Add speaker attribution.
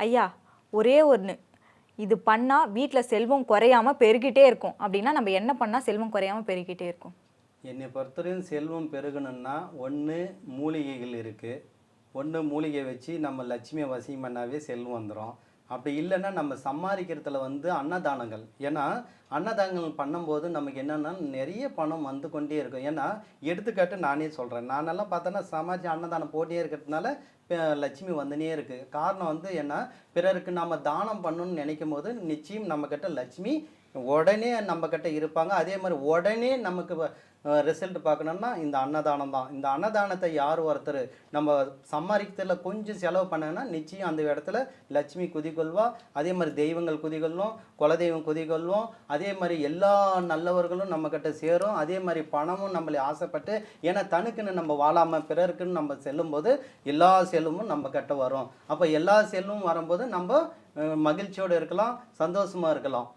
Speaker 1: ஐயா ஒரே ஒன்று, இது பண்ணால் வீட்டில் செல்வம் குறையாமல் பெருகிட்டே இருக்கும் அப்படின்னா நம்ம என்ன பண்ணால் செல்வம் குறையாமல் பெருகிட்டே இருக்கும்?
Speaker 2: என்னை பொறுத்தவரையும் செல்வம் பெருகணும்னா ஒன்று மூலிகைகள் இருக்குது. ஒன்று மூலிகை வச்சு நம்ம லட்சுமியை வசியம் பண்ணாவே செல்வம் வந்துடும். அப்படி இல்லைன்னா நம்ம சம்பாதிக்கிறதுல அன்னதானங்கள். ஏன்னா அன்னதானங்கள் பண்ணும்போது நமக்கு என்னென்னா நிறைய பணம் வந்து கொண்டே இருக்கும். ஏன்னா எடுத்துக்காட்டு நானே சொல்கிறேன், நானெல்லாம் பார்த்தோன்னா சமாஜ் அன்னதானம் போட்டியே இருக்கிறதுனால லட்சுமி வந்துனே இருக்குது. காரணம் ஏன்னா பிறருக்கு நம்ம தானம் பண்ணணும்னு நினைக்கும் போது நிச்சயம் நம்மக்கிட்ட லட்சுமி உடனே நம்மக்கிட்ட இருப்பாங்க. அதே மாதிரி உடனே நமக்கு ரிசல்ட் பார்க்கணுன்னா இந்த அன்னதானம் தான். இந்த அன்னதானத்தை யார் ஒருத்தர் நம்ம சம்பாதிக்கிறதுல கொஞ்சம் செலவு பண்ணனா நிச்சயம் அந்த இடத்துல லட்சுமி குதிகொள்வா. அதே மாதிரி தெய்வங்கள் குதிகொள்ளும், குலதெய்வம் குதிகொள்வோம். அதே மாதிரி எல்லா நல்லவர்களும் நம்மக்கிட்ட சேரும். அதே மாதிரி பணமும் நம்மளை ஆசைப்பட்டு, ஏன்னா தனக்குன்னு நம்ம வாழாமல் பிறருக்குன்னு நம்ம செல்லும்போது எல்லா செல்வமும் நம்ம கிட்ட வரும். அப்போ எல்லா செல்வமும் வரும்போது நம்ம மகிழ்ச்சியோடு இருக்கலாம், சந்தோஷமாக இருக்கலாம்.